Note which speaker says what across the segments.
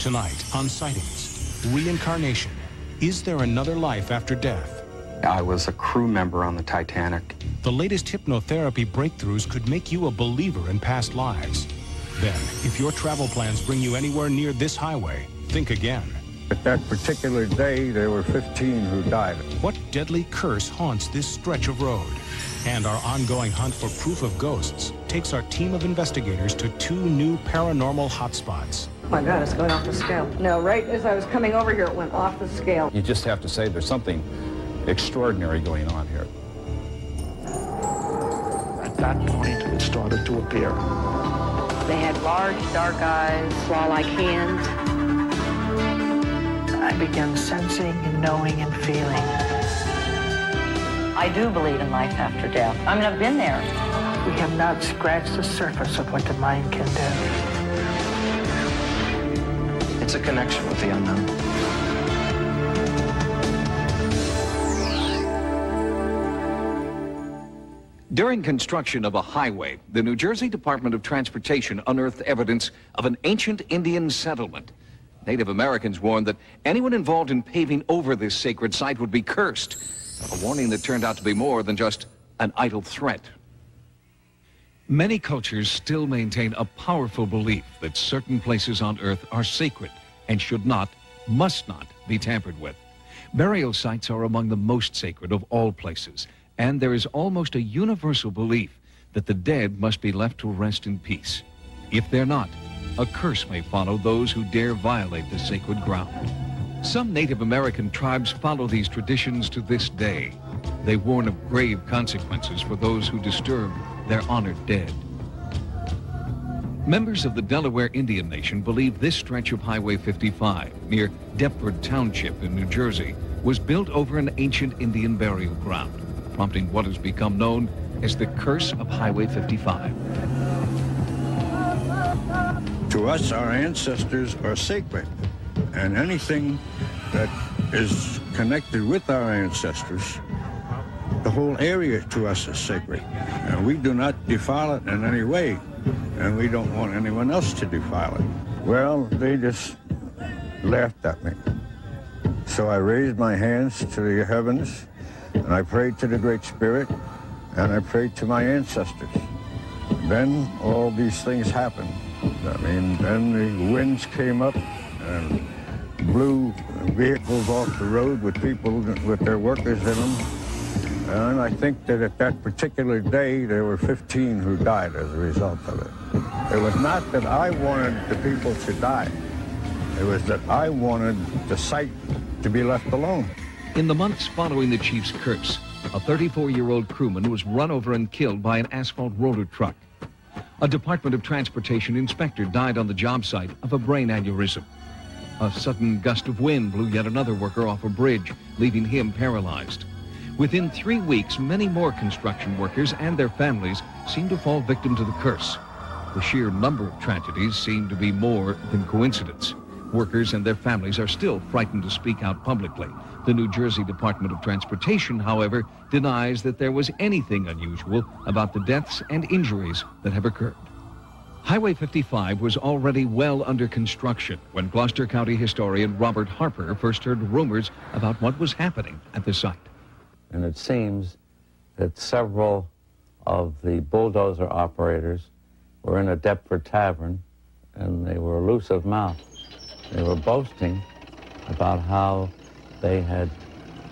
Speaker 1: Tonight on Sightings, reincarnation. Is there another life after death?
Speaker 2: I was a crew member on the Titanic.
Speaker 1: The latest hypnotherapy breakthroughs could make you a believer in past lives. Then, if your travel plans bring you anywhere near this highway, think again.
Speaker 3: At that particular day, there were 15 who died.
Speaker 1: What deadly curse haunts this stretch of road? And our ongoing hunt for proof of ghosts takes our team of investigators to 2 new paranormal hotspots.
Speaker 4: Oh my God, it's going off the scale. No, right as I was coming over here, it went off the scale.
Speaker 5: You just have to say there's something extraordinary going on here.
Speaker 6: At that point, it started to appear.
Speaker 4: They had large, dark eyes, claw-like hands.
Speaker 6: I began sensing and knowing and feeling.
Speaker 7: I do believe in life after death. I mean, I've been there.
Speaker 6: We have not scratched the surface of what the mind can do.
Speaker 8: It's a connection with the unknown.
Speaker 9: During construction of a highway, the New Jersey Department of Transportation unearthed evidence of an ancient Indian settlement. Native Americans warned that anyone involved in paving over this sacred site would be cursed. A warning that turned out to be more than just an idle threat. Many cultures still maintain a powerful belief that certain places on Earth are sacred and should not, must not, be tampered with. Burial sites are among the most sacred of all places, and there is almost a universal belief that the dead must be left to rest in peace. If they're not, a curse may follow those who dare violate the sacred ground. Some Native American tribes follow these traditions to this day. They warn of grave consequences for those who disturb their honored dead. Members of the Delaware Indian Nation believe this stretch of Highway 55 near Deptford Township in New Jersey was built over an ancient Indian burial ground, prompting what has become known as the Curse of Highway 55.
Speaker 3: To us, our ancestors are sacred, and anything that is connected with our ancestors, the whole area to us is sacred. And we do not defile it in any way, and we don't want anyone else to defile it. Well, they just laughed at me. So I raised my hands to the heavens, and I prayed to the Great Spirit, and I prayed to my ancestors. Then all these things happened. I mean, then the winds came up and blew vehicles off the road with people, with their workers in them. And I think that at that particular day, there were 15 who died as a result of it. It was not that I wanted the people to die. It was that I wanted the site to be left alone.
Speaker 9: In the months following the chief's curse, a 34-year-old crewman was run over and killed by an asphalt roller truck. A Department of Transportation inspector died on the job site of a brain aneurysm. A sudden gust of wind blew yet another worker off a bridge, leaving him paralyzed. Within 3 weeks, many more construction workers and their families seemed to fall victim to the curse. The sheer number of tragedies seemed to be more than coincidence. Workers and their families are still frightened to speak out publicly. The New Jersey Department of Transportation, however, denies that there was anything unusual about the deaths and injuries that have occurred. Highway 55 was already well under construction when Gloucester County historian Robert Harper first heard rumors about what was happening at the site.
Speaker 10: And it seems that several of the bulldozer operators were in a Deptford tavern, and they were loose-mouthed. They were boasting about how they had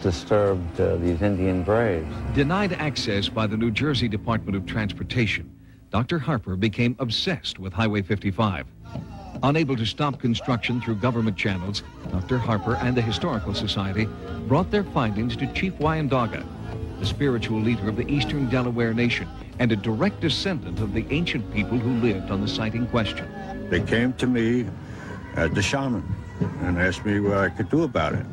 Speaker 10: disturbed these Indian graves.
Speaker 9: Denied access by the New Jersey Department of Transportation, Dr. Harper became obsessed with Highway 55. Unable to stop construction through government channels, Dr. Harper and the Historical Society brought their findings to Chief Wyandotte, the spiritual leader of the Eastern Delaware Nation and a direct descendant of the ancient people who lived on the site in question.
Speaker 3: They came to me as the shaman and asked me what I could do about it.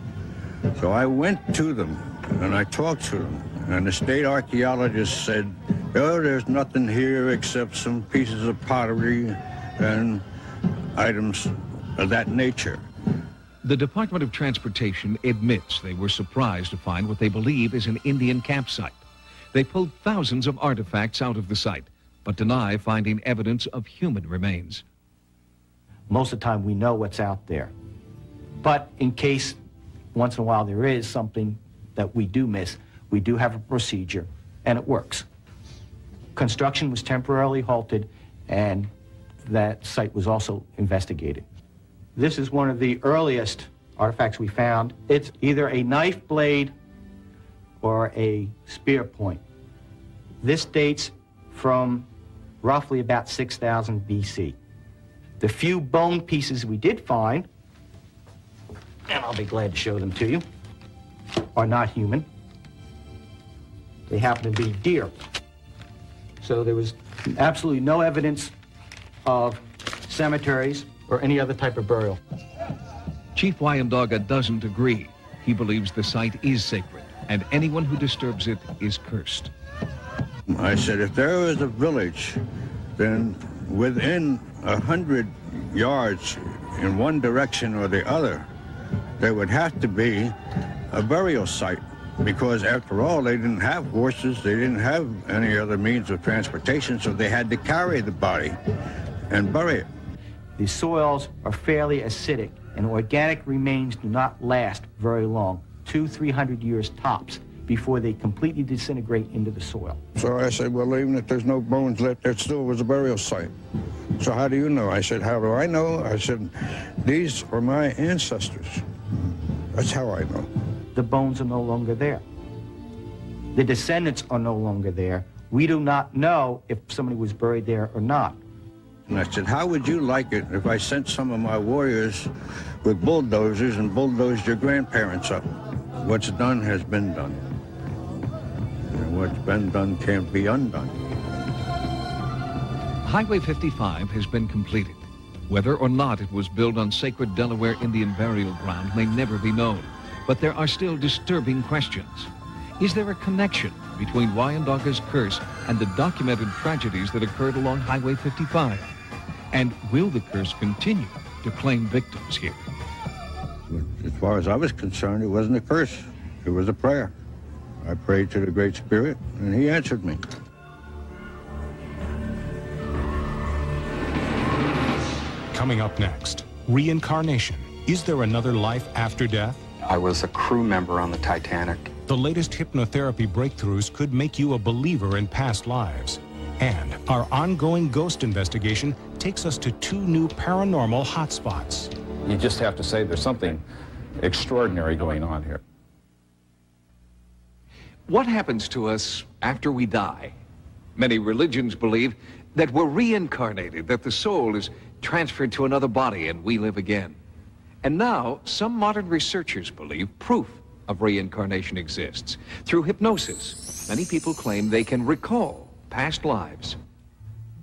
Speaker 3: So I went to them and I talked to them, and the state archaeologist said, oh, there's nothing here except some pieces of pottery and items of that nature.
Speaker 9: The Department of Transportation admits they were surprised to find what they believe is an Indian campsite. They pulled thousands of artifacts out of the site, but deny finding evidence of human remains.
Speaker 8: Most of the time we know what's out there. But in case once in a while there is something that we do miss, we do have a procedure, and it works. Construction was temporarily halted, and that site was also investigated. This is one of the earliest artifacts we found. It's either a knife blade or a spear point. This dates from roughly about 6,000 BC. The few bone pieces we did find, and I'll be glad to show them to you, are not human. They happen to be deer. So there was absolutely no evidence of cemeteries or any other type of burial.
Speaker 9: Chief Wyandoga doesn't agree. He believes the site is sacred, and anyone who disturbs it is cursed.
Speaker 3: I said, if there was a village, then within 100 yards in one direction or the other, there would have to be a burial site, because after all, they didn't have horses, they didn't have any other means of transportation, so they had to carry the body and bury it.
Speaker 8: The soils are fairly acidic, and organic remains do not last very long, 200-300 years tops, before they completely disintegrate into the soil.
Speaker 3: So I said, well, even if there's no bones left, there still was a burial site. So how do you know? I said, how do I know? I said, these are my ancestors. That's how I know.
Speaker 8: The bones are no longer there. The descendants are no longer there. We do not know if somebody was buried there or not.
Speaker 3: And I said, how would you like it if I sent some of my warriors with bulldozers and bulldozed your grandparents up? What's done has been done. And what's been done can't be undone.
Speaker 9: Highway 55 has been completed. Whether or not it was built on sacred Delaware Indian burial ground may never be known, but there are still disturbing questions. Is there a connection between Wyandoga's curse and the documented tragedies that occurred along Highway 55? And will the curse continue to claim victims here?
Speaker 3: As far as I was concerned, it wasn't a curse. It was a prayer. I prayed to the Great Spirit, and he answered me.
Speaker 1: Coming up next, reincarnation. Is there another life after death?
Speaker 2: I was a crew member on the Titanic.
Speaker 1: The latest hypnotherapy breakthroughs could make you a believer in past lives. And our ongoing ghost investigation takes us to 2 new paranormal hotspots.
Speaker 5: You just have to say there's something extraordinary going on here.
Speaker 9: What happens to us after we die? Many religions believe that we're reincarnated, that the soul is transferred to another body and we live again. And now, some modern researchers believe proof of reincarnation exists. Through hypnosis, many people claim they can recall past lives.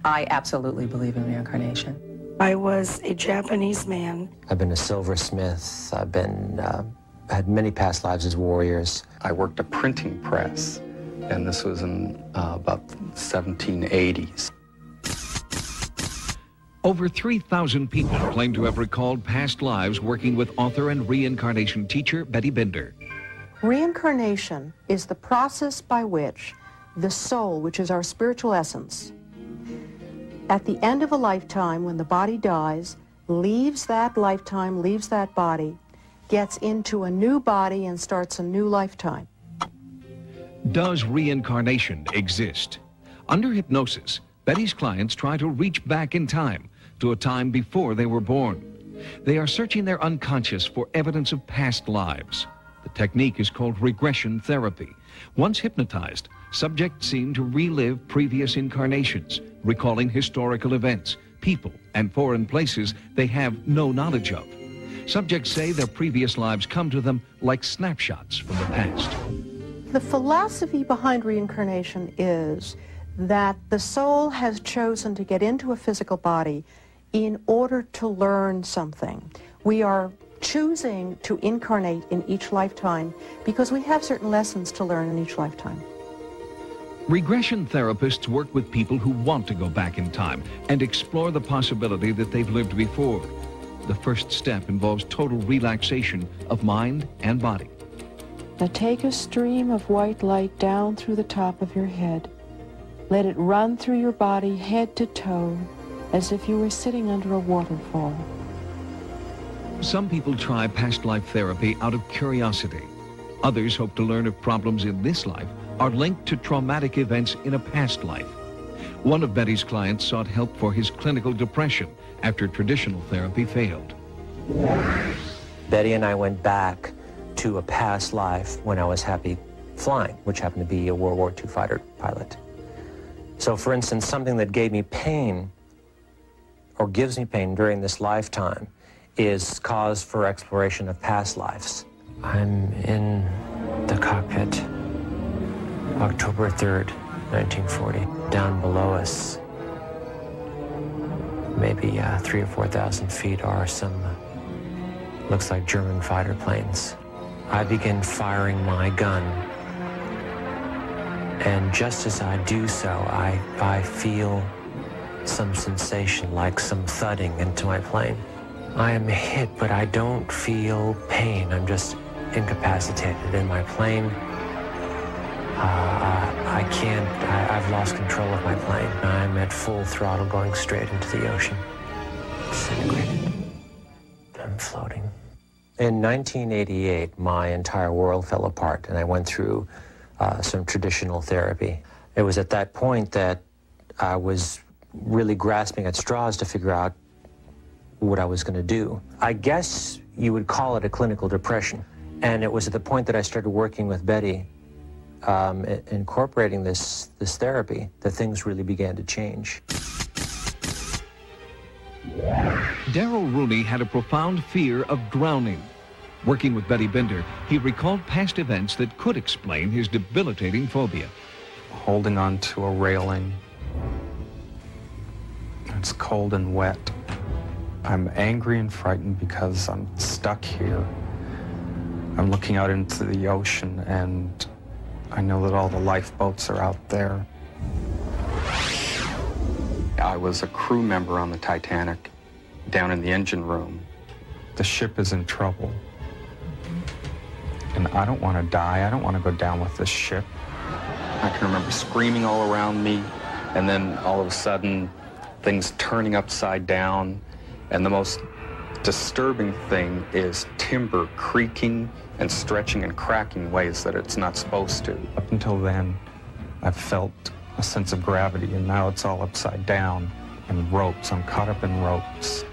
Speaker 11: I absolutely believe in reincarnation.
Speaker 12: I was a Japanese man.
Speaker 13: I've been a silversmith. I've been, had many past lives as warriors.
Speaker 2: I worked a printing press, and this was in about 1780s.
Speaker 9: Over 3,000 people claim to have recalled past lives working with author and reincarnation teacher Betty Binder.
Speaker 14: Reincarnation is the process by which the soul, which is our spiritual essence, at the end of a lifetime, when the body dies, leaves that lifetime, leaves that body, gets into a new body and starts a new lifetime.
Speaker 9: Does reincarnation exist? Under hypnosis, Betty's clients try to reach back in time to a time before they were born. They are searching their unconscious for evidence of past lives. The technique is called regression therapy. Once hypnotized, subjects seem to relive previous incarnations, recalling historical events, people, and foreign places they have no knowledge of. Subjects say their previous lives come to them like snapshots from the past.
Speaker 14: The philosophy behind reincarnation is that the soul has chosen to get into a physical body in order to learn something. We are choosing to incarnate in each lifetime because we have certain lessons to learn in each lifetime.
Speaker 9: Regression therapists work with people who want to go back in time and explore the possibility that they've lived before. The first step involves total relaxation of mind and body.
Speaker 14: Now take a stream of white light down through the top of your head. Let it run through your body, head to toe, as if you were sitting under a waterfall.
Speaker 9: Some people try past life therapy out of curiosity. Others hope to learn if problems in this life are linked to traumatic events in a past life. One of Betty's clients sought help for his clinical depression after traditional therapy failed.
Speaker 13: Betty and I went back to a past life when I was happy flying, which happened to be a World War II fighter pilot. So for instance, something that gave me pain or gives me pain during this lifetime is cause for exploration of past lives. I'm in the cockpit, October 3rd, 1940. Down below us, maybe 3,000 or 4,000 feet, are some, looks like German fighter planes. I begin firing my gun, and just as I do so, I feel some sensation like some thudding into my plane. I am hit, but I don't feel pain. I'm just incapacitated in my plane. I've lost control of my plane. I'm at full throttle going straight into the ocean. Disintegrated. I'm floating. In 1988, my entire world fell apart, and I went through some traditional therapy. It was at that point that I was really grasping at straws to figure out what I was going to do. I guess you would call it a clinical depression. And it was at the point that I started working with Betty, incorporating this therapy, that things really began to change.
Speaker 9: Darrell Rooney had a profound fear of drowning. Working with Betty Binder, he recalled past events that could explain his debilitating phobia.
Speaker 2: Holding on to a railing. It's cold and wet. I'm angry and frightened because I'm stuck here. I'm looking out into the ocean, and I know that all the lifeboats are out there. I was a crew member on the Titanic, down in the engine room. The ship is in trouble. And I don't want to die. I don't want to go down with this ship. I can remember screaming all around me, and then all of a sudden, things turning upside down. And the most disturbing thing is timber creaking and stretching and cracking ways that it's not supposed to. Up until then, I've felt a sense of gravity, and now it's all upside down. And ropes, I'm caught up in ropes.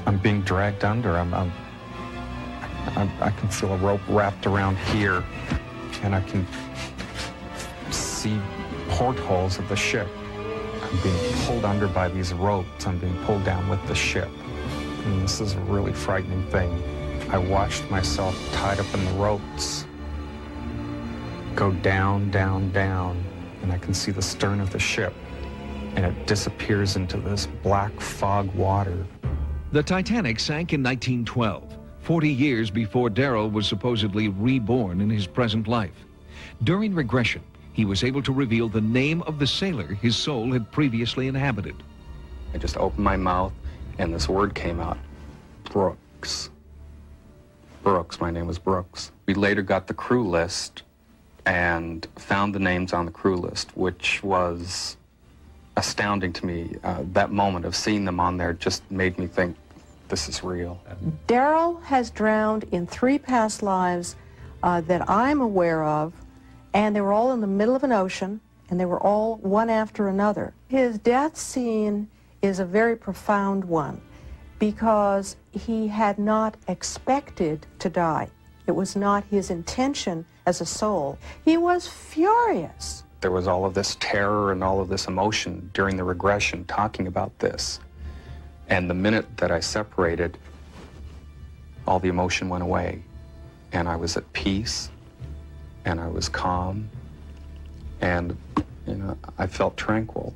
Speaker 2: I'm being dragged under. I can feel a rope wrapped around here, and I can see portholes of the ship. I'm being pulled under by these ropes. I'm being pulled down with the ship. And this is a really frightening thing. I watched myself tied up in the ropes go down, down, down, and I can see the stern of the ship, and it disappears into this black fog water.
Speaker 9: The Titanic sank in 1912, 40 years before Darrell was supposedly reborn in his present life. During regression, he was able to reveal the name of the sailor his soul had previously inhabited.
Speaker 2: I just opened my mouth, and this word came out, Brooks. Brooks, my name was Brooks. We later got the crew list and found the names on the crew list, which was astounding to me. That moment of seeing them on there just made me think, this is real.
Speaker 14: Darrell has drowned in 3 past lives that I'm aware of, and they were all in the middle of an ocean, and they were all one after another. His death scene is a very profound one because he had not expected to die. It was not his intention as a soul. He was furious.
Speaker 2: There was all of this terror and all of this emotion during the regression talking about this. And the minute that I separated, all the emotion went away. And I was at peace, and I was calm, and, you know, I felt tranquil.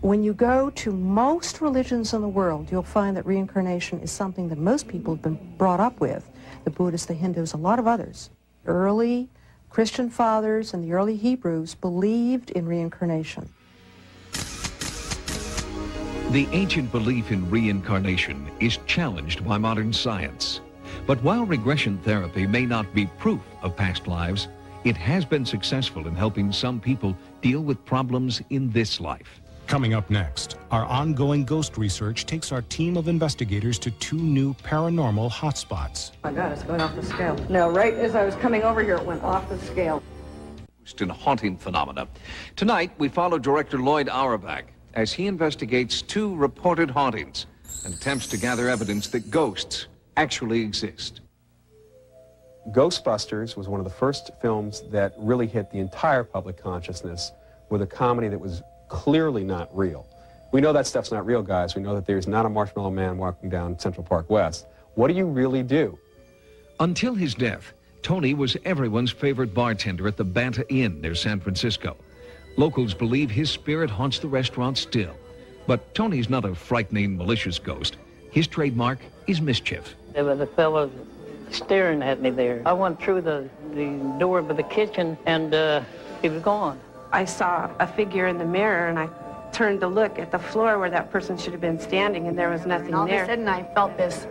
Speaker 14: When you go to most religions in the world, you'll find that reincarnation is something that most people have been brought up with. The Buddhists, the Hindus, a lot of others. Early Christian fathers and the early Hebrews believed in reincarnation.
Speaker 9: The ancient belief in reincarnation is challenged by modern science. But while regression therapy may not be proof of past lives, it has been successful in helping some people deal with problems in this life.
Speaker 1: Coming up next, our ongoing ghost research takes our team of investigators to 2 new paranormal hotspots.
Speaker 4: Oh my God, it's going off the scale. No, right as I was coming over here, it went off the scale.
Speaker 9: And haunting phenomena. Tonight, we follow director Lloyd Auerbach as he investigates 2 reported hauntings and attempts to gather evidence that ghosts actually exist.
Speaker 15: Ghostbusters was one of the first films that really hit the entire public consciousness with a comedy that was clearly not real. We know that stuff's not real, guys. We know that there's not a marshmallow man walking down Central Park West. What do you really do?
Speaker 9: Until his death, Tony was everyone's favorite bartender at the Banta Inn near San Francisco. Locals believe his spirit haunts the restaurant still. But Tony's not a frightening, malicious ghost. His trademark is mischief.
Speaker 6: There was a fellow staring at me there. I went through the door of the kitchen, and he was gone.
Speaker 16: I saw a figure in the mirror, and I turned to look at the floor where that person should have been standing, and there was nothing
Speaker 17: all
Speaker 16: there.
Speaker 17: All of a sudden, I felt this,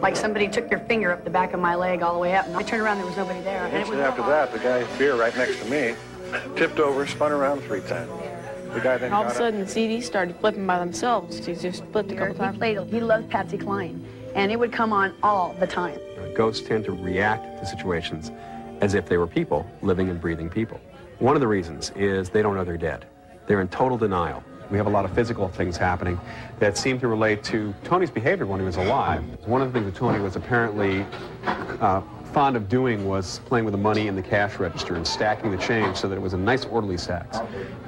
Speaker 17: like somebody took their finger up the back of my leg all the way up, and I turned around, there was nobody there. And it was
Speaker 18: after that, the guy beer right next to me tipped over, spun around 3 times. The guy then
Speaker 16: all of a sudden, the CDs started flipping by themselves. He just flipped a couple times.
Speaker 17: He loved Patsy Cline, and it would come on all the time.
Speaker 15: Ghosts tend to react to situations as if they were people, living and breathing people. One of the reasons is they don't know they're dead. They're in total denial. We have a lot of physical things happening that seem to relate to Tony's behavior when he was alive. One of the things that Tony was apparently fond of doing was playing with the money in the cash register and stacking the change so that it was a nice orderly stacks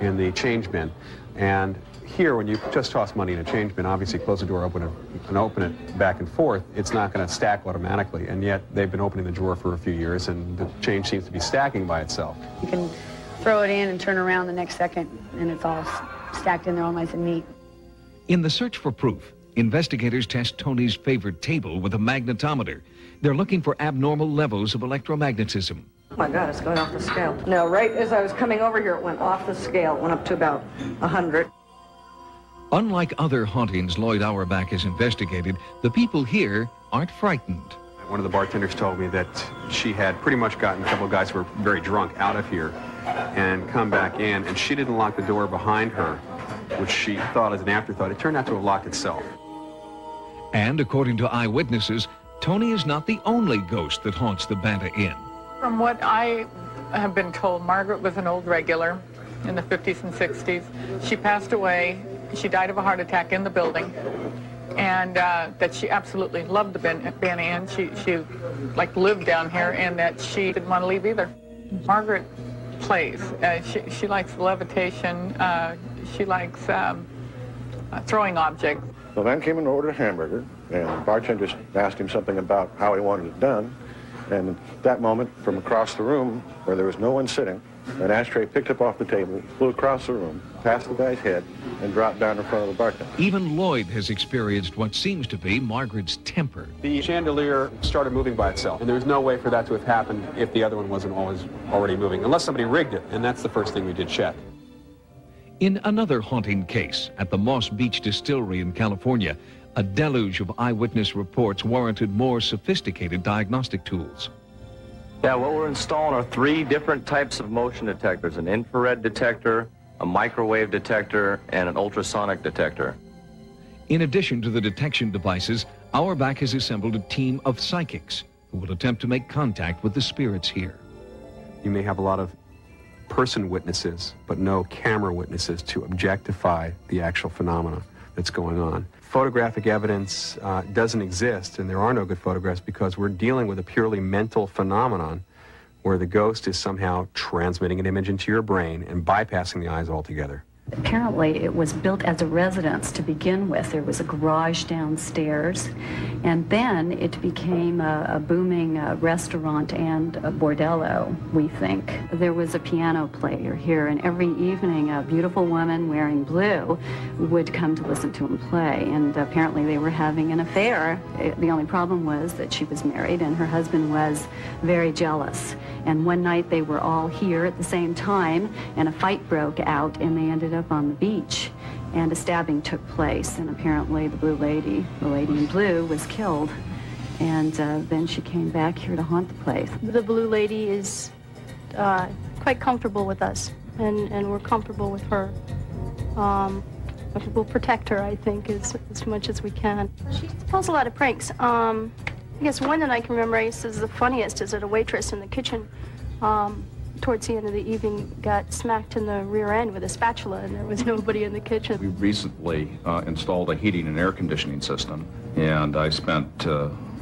Speaker 15: in the change bin. And here, when you just toss money in a change bin, obviously close the door, open it back and forth, it's not going to stack automatically. And yet they've been opening the drawer for a few years, and the change seems to be stacking by itself.
Speaker 17: You can throw it in and turn around the next second, and it's all stacked in there all nice and neat.
Speaker 9: In the search for proof, investigators test Tony's favorite table with a magnetometer. They're looking for abnormal levels of electromagnetism.
Speaker 4: Oh my God, it's going off the scale. No, right as I was coming over here, it went off the scale. It went up to about 100.
Speaker 9: Unlike other hauntings Lloyd Auerbach has investigated, the people here aren't frightened.
Speaker 15: One of the bartenders told me that she had pretty much gotten a couple of guys who were very drunk out of here and come back in, and she didn't lock the door behind her, which she thought as an afterthought. It turned out to have locked itself.
Speaker 9: And according to eyewitnesses, Tony is not the only ghost that haunts the Banta Inn.
Speaker 19: From what I have been told, Margaret was an old regular in the 50s and 60s. She passed away. She died of a heart attack in the building, and that she absolutely loved the Banta Inn. She like lived down here, and that she didn't want to leave either. Margaret plays. She likes levitation. She likes throwing objects.
Speaker 18: The man came in and ordered a hamburger, and the bartender asked him something about how he wanted it done. And at that moment, from across the room, where there was no one sitting, an ashtray picked up off the table, flew across the room, past the guy's head, and dropped down in front of the bartender.
Speaker 9: Even Lloyd has experienced what seems to be Margaret's temper.
Speaker 15: The chandelier started moving by itself, and there was no way for that to have happened if the other one wasn't already moving, unless somebody rigged it, and that's the first thing we did check.
Speaker 9: In another haunting case at the Moss Beach Distillery in California, a deluge of eyewitness reports warranted more sophisticated diagnostic tools.
Speaker 20: Yeah, what we're installing are 3 different types of motion detectors: an infrared detector, a microwave detector, and an ultrasonic detector.
Speaker 9: In addition to the detection devices, Auerbach has assembled a team of psychics who will attempt to make contact with the spirits here.
Speaker 15: You may have a lot of person witnesses, but no camera witnesses to objectify the actual phenomena that's going on. Photographic evidence doesn't exist, and there are no good photographs because we're dealing with a purely mental phenomenon where the ghost is somehow transmitting an image into your brain and bypassing the eyes altogether.
Speaker 21: Apparently, it was built as a residence to begin with. There was a garage downstairs, and then it became a booming restaurant and a bordello, we think. There was a piano player here, and every evening a beautiful woman wearing blue would come to listen to him play, and apparently they were having an affair. The only problem was that she was married, and her husband was very jealous. And one night they were all here at the same time, and a fight broke out, and they ended up on the beach, and a stabbing took place, and apparently the lady in blue, was killed, and then she came back here to haunt the place.
Speaker 22: The blue lady is quite comfortable with us, and we're comfortable with her.
Speaker 7: We'll protect her, I think, as much as we can. She pulls a lot of pranks. I guess one that I can remember is the funniest is that a waitress in the kitchen towards the end of the evening got smacked in the rear end with a spatula, and there was nobody in the kitchen.
Speaker 5: We recently installed a heating and air conditioning system, and I spent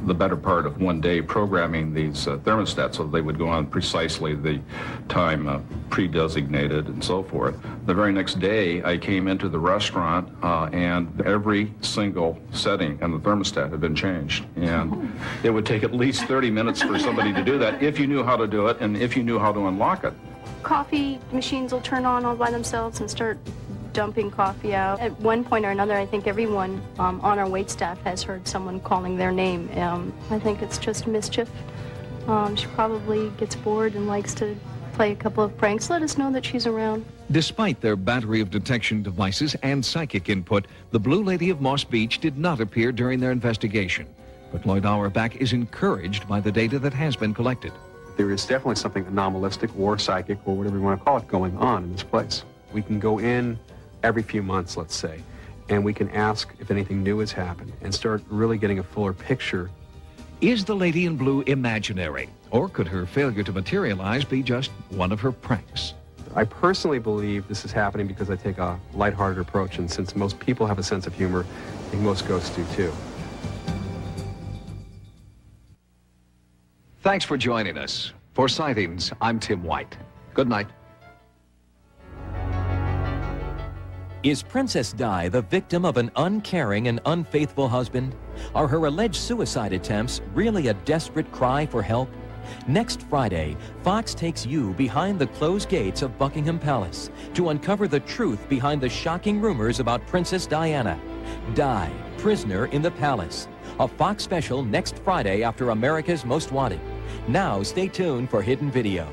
Speaker 5: the better part of one day programming these thermostats so they would go on precisely the time pre-designated and so forth. The very next day, I came into the restaurant and every single setting in the thermostat had been changed. And it would take at least 30 minutes for somebody to do that if you knew how to do it and if you knew how to unlock it.
Speaker 7: Coffee machines will turn on all by themselves and start dumping coffee out. At one point or another, I think everyone on our waitstaff has heard someone calling their name. I think it's just mischief. She probably gets bored and likes to play a couple of pranks. Let us know that she's around.
Speaker 9: Despite their battery of detection devices and psychic input, the Blue Lady of Moss Beach did not appear during their investigation. But Lloyd Auerbach is encouraged by the data that has been collected.
Speaker 15: There is definitely something anomalistic or psychic or whatever you want to call it going on in this place. We can go in every few months, let's say, and we can ask if anything new has happened and start really getting a fuller picture.
Speaker 9: Is the Lady in Blue imaginary, or could her failure to materialize be just one of her pranks?
Speaker 15: I personally believe this is happening because I take a lighthearted approach, and since most people have a sense of humor, I think most ghosts do too.
Speaker 9: Thanks for joining us. For Sightings, I'm Tim White. Good night.
Speaker 22: Is Princess Di the victim of an uncaring and unfaithful husband? Are her alleged suicide attempts really a desperate cry for help? Next Friday, Fox takes you behind the closed gates of Buckingham Palace to uncover the truth behind the shocking rumors about Princess Diana. Di, Prisoner in the Palace. A Fox special next Friday after America's Most Wanted. Now stay tuned for Hidden Video.